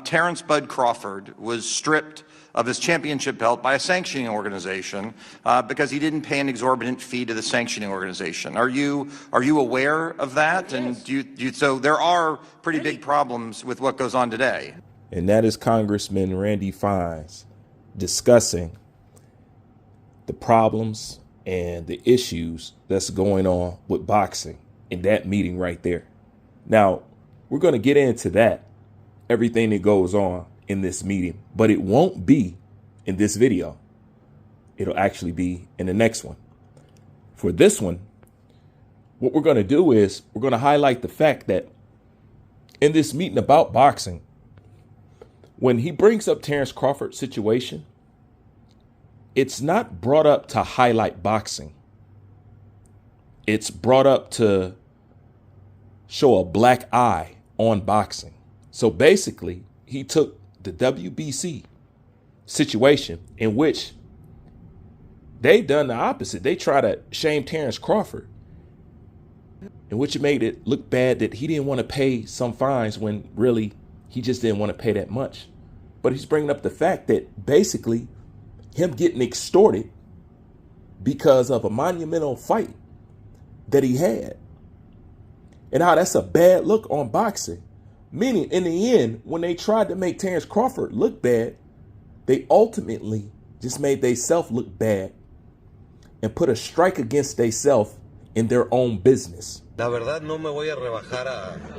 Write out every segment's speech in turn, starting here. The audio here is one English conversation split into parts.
Terence Bud Crawford was stripped of his championship belt by a sanctioning organization because he didn't pay an exorbitant fee to the sanctioning organization. Are you aware of that? Yes. And so there are pretty big problems with what goes on today. And that is Congressman Randy Fines discussing the problems and the issues that's going on with boxing in that meeting right there. Now, we're going to get into that, everything that goes on in this meeting, but it won't be in this video. It'll actually be in the next one. For this one, what we're going to do is we're going to highlight the fact that in this meeting about boxing, when he brings up Terence Crawford's situation, it's not brought up to highlight boxing. It's brought up to show a black eye on boxing. So basically, he took the WBC situation in which they've done the opposite. They try to shame Terence Crawford, in which it made it look bad that he didn't want to pay some fines when really he just didn't want to pay that much. But he's bringing up the fact that basically him getting extorted because of a monumental fight that he had, and how that's a bad look on boxing. Meaning, in the end, when they tried to make Terence Crawford look bad, they ultimately just made theyself look bad and put a strike against theyself in their own business. La verdad no me voy a rebajar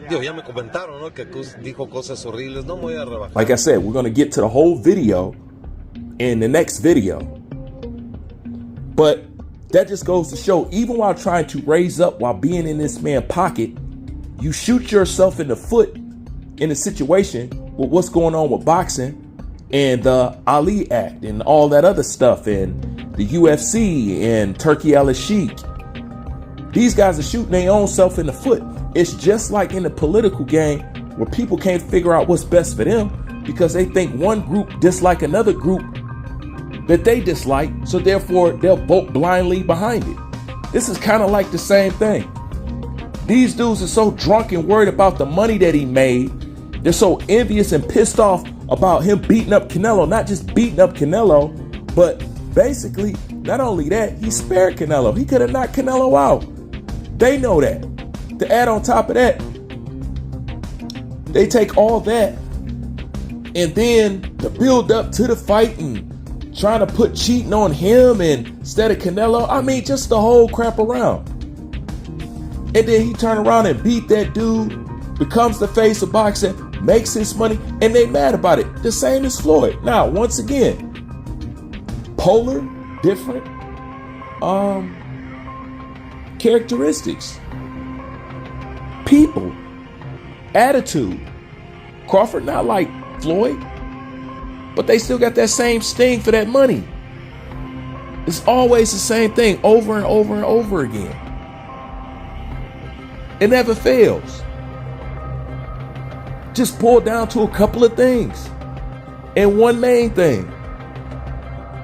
Digo, ya me comentaron, ¿no? Que dijo cosas horribles. No me voy a rebajar. Like I said, we're going to get to the whole video in the next video. But that just goes to show, even while trying to raise up while being in this man's pocket, you shoot yourself in the foot in a situation with what's going on with boxing and the Ali Act and all that other stuff and the UFC and Turkey Al-Sheikh. These guys are shooting their own self in the foot. It's just like in the political game where people can't figure out what's best for them because they think one group dislike another group that they dislike, so therefore they'll vote blindly behind it. This is kind of like the same thing. These dudes are so drunk and worried about the money that he made. They're so envious and pissed off about him beating up Canelo, not just beating up Canelo, but basically, not only that, he spared Canelo. He could have knocked Canelo out. They know that. To add on top of that, they take all that and then the build up to the fight and trying to put cheating on him instead of Canelo. I mean, just the whole crap around. And then he turn around and beat that dude, becomes the face of boxing, makes his money, and they mad about it. The same as Floyd. Now, once again, polar, different characteristics. People, attitude. Crawford not like Floyd, but they still got that same sting for that money. It's always the same thing over and over and over again. It never fails. Just boil down to a couple of things and one main thing.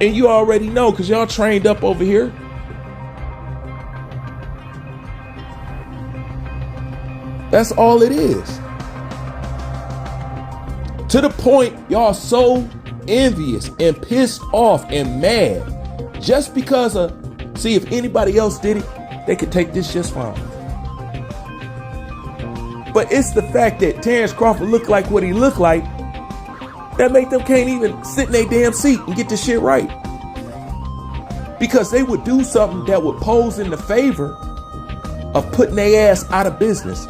And you already know because y'all trained up over here. That's all it is. To the point y'all so envious and pissed off and mad just because of, see, if anybody else did it, they could take this just fine. But it's the fact that Terence Crawford looked like what he looked like that make them can't even sit in their damn seat and get this shit right. Because they would do something that would pose in the favor of putting their ass out of business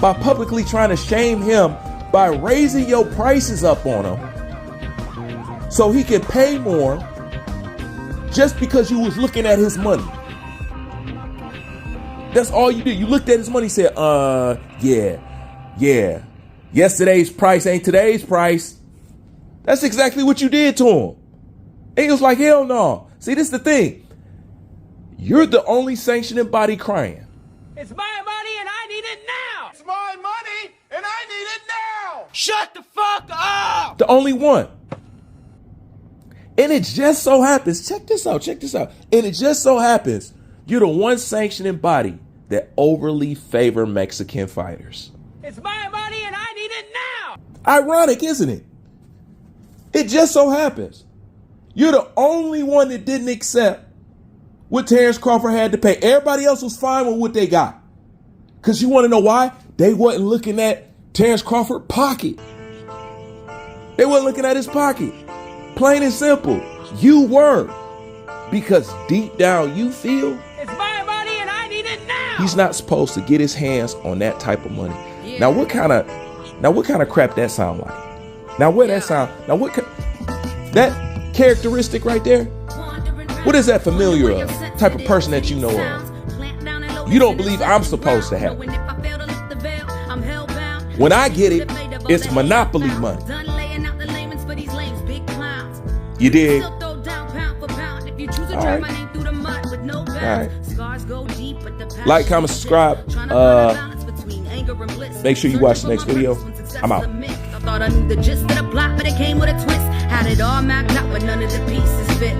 by publicly trying to shame him by raising your prices up on him so he can pay more just because you was looking at his money. That's all you did. You looked at his money and said, yeah. Yesterday's price ain't today's price. That's exactly what you did to him. And he was like, hell no. See, this is the thing. You're the only sanctioning body crying. It's my money and I need it now. It's my money and I need it now. Shut the fuck up. The only one. And it just so happens, check this out. And it just so happens, you're the one sanctioning body that overly favor Mexican fighters. It's my money and I need it Ironic, isn't it? It just so happens you're the only one that didn't accept what Terence Crawford had to pay. Everybody else was fine with what they got. Because you want to know why? They wasn't looking at Terence Crawford's pocket. They weren't looking at his pocket. Plain and simple. You were. Because deep down you feel It's my money and I need it now. he's not supposed to get his hands on that type of money. Now what kind of crap that sound like? Now where that sound? Now that characteristic right there? What is that familiar of? Type of person that you know of? You don't believe I'm supposed to have it. When I get it, it's monopoly money. You did? All right. Like, comment, subscribe. Make sure you watch the next video. I'm out. I thought I knew the gist of the plot, but it came with a twist. Had it all mapped out, but none of the pieces fit.